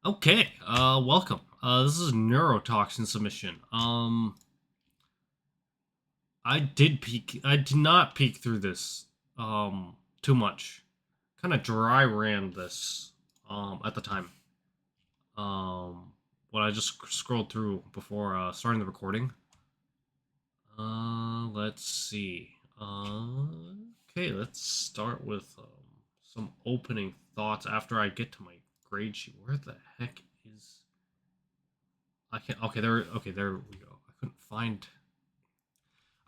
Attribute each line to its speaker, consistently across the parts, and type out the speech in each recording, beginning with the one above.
Speaker 1: Okay, welcome. This is Neurotoxin submission. I did not peek through this, too much. Kind of dry ran this, at the time. Um, when I just scrolled through before, starting the recording. Let's see. Okay, let's start with, some opening thoughts after I get to my grade sheet. Where the heck is I can't. Okay, there. Okay, there we go. I couldn't find.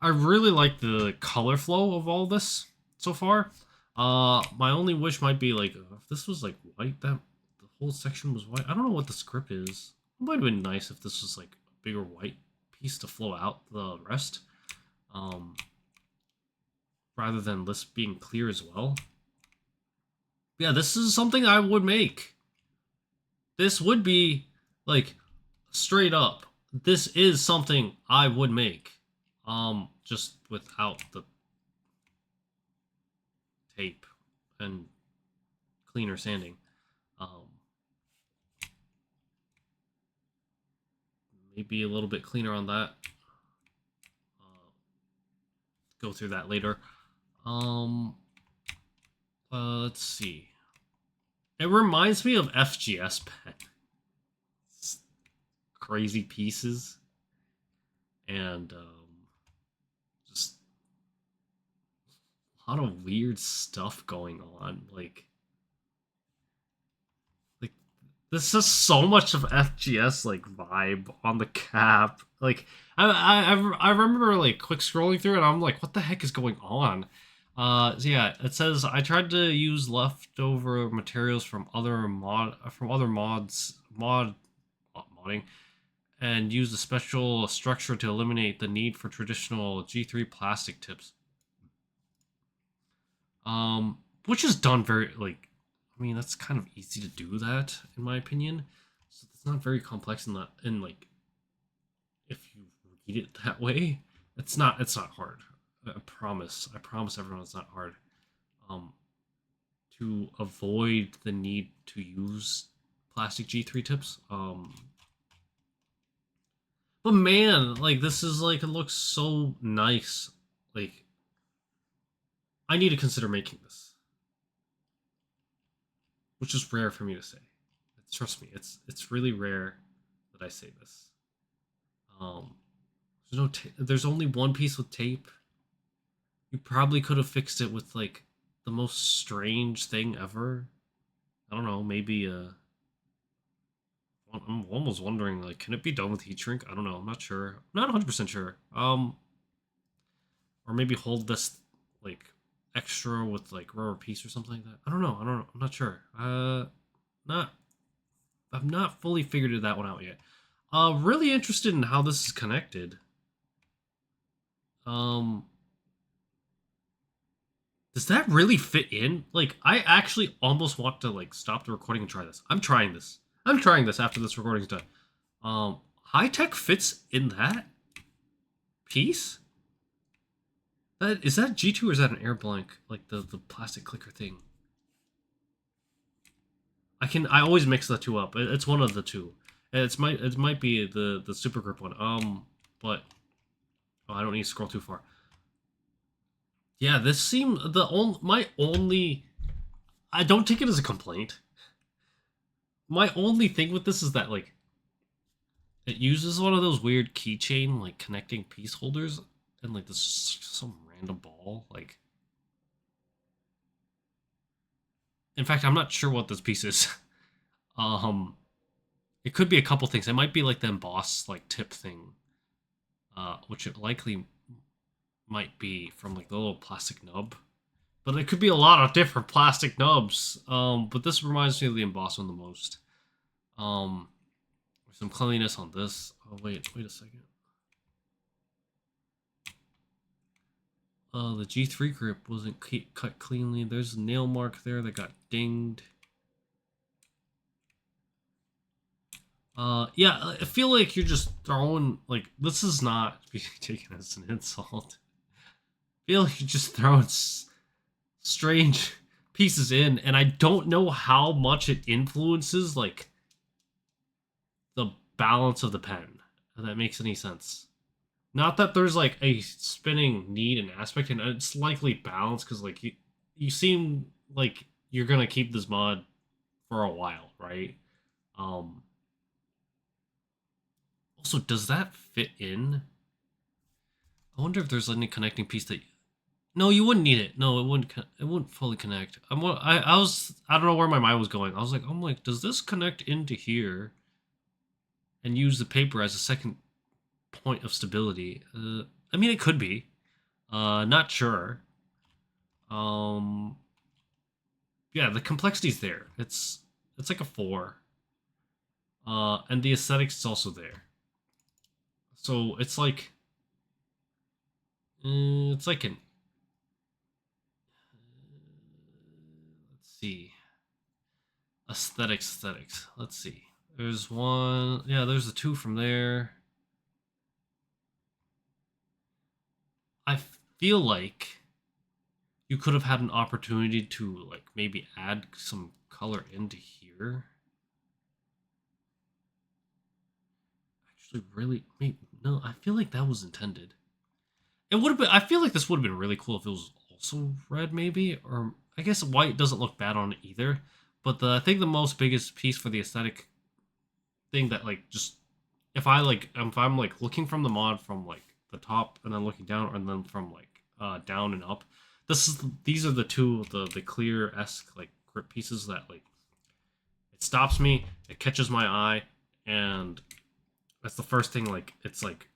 Speaker 1: I really like the color flow of all this so far. My only wish might be like if this was like white, that the whole section was white. I don't know what the script is. It might have been nice if this was like a bigger white piece to flow out the rest, um, rather than this being clear as well. Yeah, this is something I would make. This would be like straight up. This is something I would make. Just without the tape and cleaner sanding. Um, Maybe a little bit cleaner on that. Go through that later. Um, let's see. It reminds me of FGS pen. Crazy pieces and just a lot of weird stuff going on. Like this is so much of FGS like vibe on the cap. Like I remember like quick scrolling through it. I'm like, what the heck is going on? So yeah, it says I tried to use leftover materials from other modding and use a special structure to eliminate the need for traditional G3 plastic tips. Which is done very like, I mean that's kind of easy to do that in my opinion. So it's not very complex in that in like if you read it that way. It's not hard. I promise everyone it's not hard. Um, to avoid the need to use plastic G3 tips. But man, like this is like it looks so nice. Like I need to consider making this, which is rare for me to say. Trust me, it's really rare that I say this. Um, there's only one piece with tape. You probably could have fixed it with like the most strange thing ever. I don't know, maybe I'm almost wondering like can it be done with heat shrink? I don't know. I'm not sure. I'm not 100% sure. Or maybe hold this like extra with like rubber piece or something like that. I don't know. I don't know. I'm not sure. Not I've not fully figured that one out yet. Really interested in how this is connected. Um, does that really fit in? Like, I actually almost want to like stop the recording and try this. I'm trying this. I'm trying this after this recording's done. High tech fits in that piece. That is that G2 or is that an air blank? Like the plastic clicker thing. I always mix the two up. It's one of the two. It might be the super grip one. But oh, I don't need to scroll too far. Yeah, this seemed the only my only. I don't take it as a complaint. My only thing with this is that like it uses one of those weird keychain like connecting piece holders and like this some random ball like. In fact, I'm not sure what this piece is. um, it could be a couple things. It might be like the emboss like tip thing, which it likely might be from like the little plastic nub. But it could be a lot of different plastic nubs. But this reminds me of the emboss one the most. Um, some cleanliness on this. Oh wait a second. The G3 grip wasn't cut cleanly. There's a nail mark there that got dinged. Yeah, I feel like you're just throwing like this is not being taken as an insult. I feel like you're just throwing strange pieces in, and I don't know how much it influences like balance of the pen, if that makes any sense. Not that there's like a spinning need and aspect, and it's likely balanced because like you seem like you're gonna keep this mod for a while, right? Um. Also, does that fit in? I wonder if there's any connecting piece that. No, you wouldn't need it. No, it wouldn't. It wouldn't fully connect. I was. I don't know where my mind was going. I was like, I'm like, does this connect into here, and use the paper as a second point of stability? I mean, it could be. Not sure. Um, yeah, the complexity's there. It's like a 4. And the aesthetics is also there. So it's like an. Let's see. Aesthetics. Let's see. There's one. Yeah, there's a 2 from there. I feel like you could have had an opportunity to like maybe add some color into here. Actually, really, maybe, no. I feel like that was intended. It would have been. I feel like this would have been really cool if it was also red, maybe, or I guess white doesn't look bad on it either. But I think the most biggest piece for the aesthetic thing that like just if I'm like looking from the mod from like the top and then looking down and then from like down and up, these are the two the clear esque like grip pieces that like it stops me, it catches my eye, and that's the first thing. Like it's like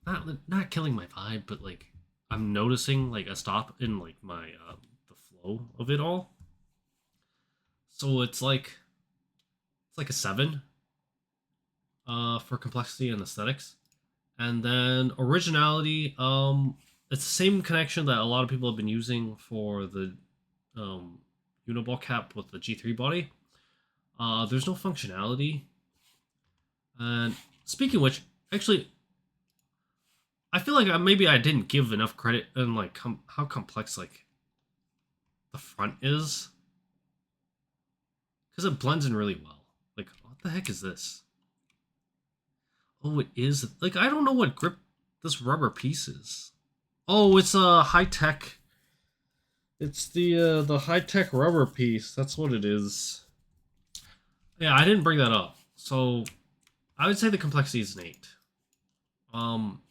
Speaker 1: not killing my vibe, but like I'm noticing like a stop in like my the flow of it all. So it's like a 7 for complexity and aesthetics. And then originality, it's the same connection that a lot of people have been using for the um, uniball cap with the G3 body. There's no functionality. And speaking of which, actually, I feel like maybe I didn't give enough credit in like how complex like the front is, because it blends in really well. Like, what the heck is this? Oh, it is like I don't know what grip this rubber piece is. Oh, it's a high tech. It's the high tech rubber piece. That's what it is. Yeah, I didn't bring that up. So I would say the complexity is an 8. Um,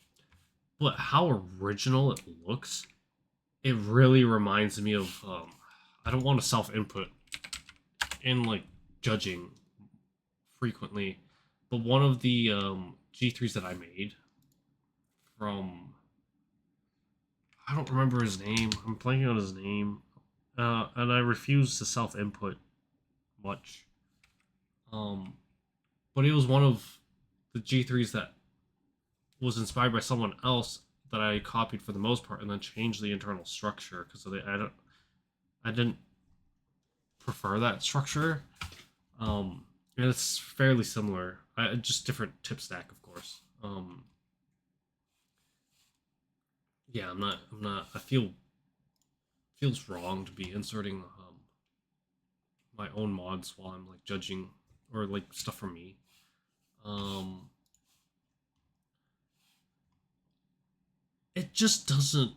Speaker 1: but how original it looks, it really reminds me of. I don't want to self input in like judging frequently, but one of the G3s that I made from I don't remember his name. I'm blanking on his name, and I refuse to self input much. Um, but it was one of the G3s that was inspired by someone else that I copied for the most part, and then changed the internal structure because I didn't prefer that structure. And it's fairly similar, just different tip stack, of course. Yeah, I'm not. I feels wrong to be inserting my own mods while I'm like judging or like stuff for me. Um, it just doesn't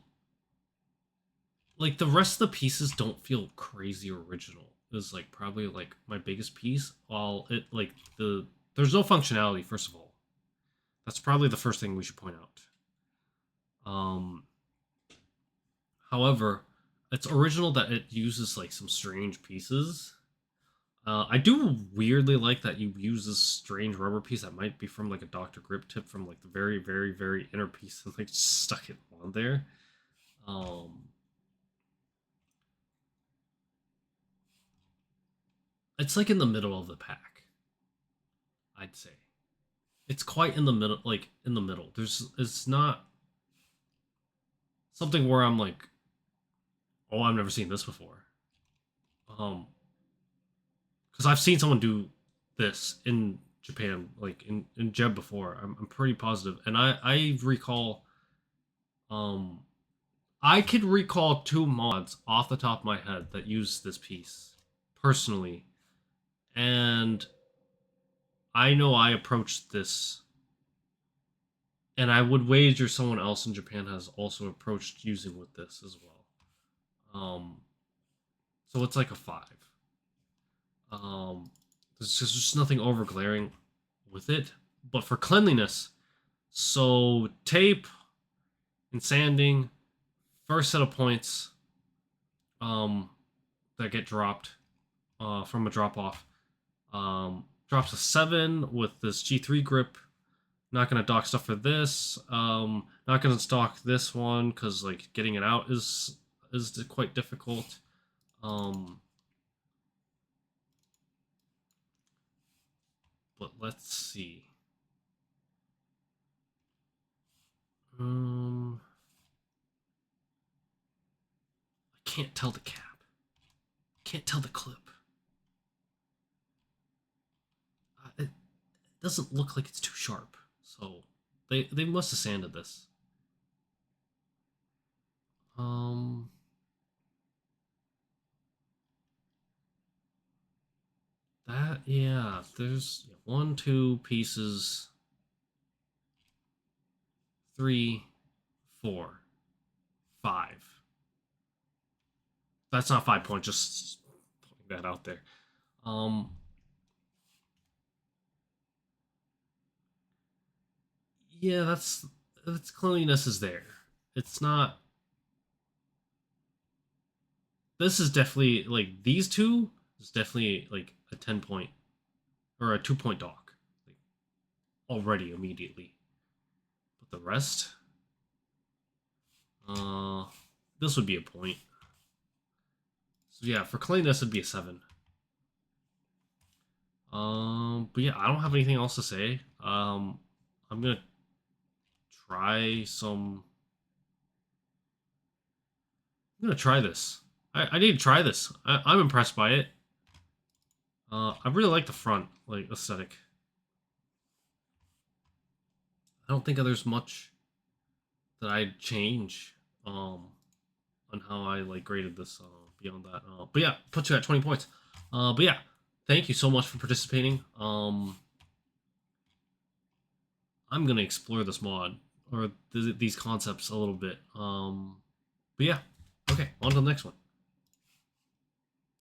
Speaker 1: like the rest of the pieces don't feel crazy original. Is like probably like my biggest piece. While it like there's no functionality. First of all, that's probably the first thing we should point out. Um, however, it's original that it uses like some strange pieces. I do weirdly like that you use this strange rubber piece that might be from like a Dr. Grip tip from like the very, very, very inner piece and like stuck it on there. Um, it's like in the middle of the pack, I'd say. It's quite in the middle, like in the middle. It's not something where I'm like, oh, I've never seen this before. Um, because I've seen someone do this in Japan, like in Jeb before. I'm pretty positive, and I recall, um, I could recall 2 mods off the top of my head that use this piece personally, and I know I approached this, and I would wager someone else in Japan has also approached using with this as well. So it's like a 5. Um, there's just nothing over glaring with it. But for cleanliness, so tape and sanding, first set of points um, that get dropped from a drop off. Drops a 7 with this G3 grip. Not gonna dock stuff for this. Not gonna stock this one because like getting it out is quite difficult. But let's see. I can't tell the cap. Can't tell the clip. It doesn't look like it's too sharp. So they must have sanded this. That yeah. There's 1, 2 pieces. 3, 4, 5. That's not 5 points. Just putting that out there. Yeah, that's cleanliness is there. It's not. This is definitely like these two is definitely like a 10 point or a 2 point dock like, already immediately. But the rest, uh, this would be a point. So yeah, for cleanliness it'd be a 7. But yeah, I don't have anything else to say. I'm gonna try some. I'm gonna try this. I need to try this. I'm impressed by it. I really like the front like aesthetic. I don't think there's much that I'd change on how I like graded this beyond that. But yeah, put you at 20 points. But yeah, thank you so much for participating. I'm gonna explore this mod or these concepts a little bit. But yeah, okay, on to the next one.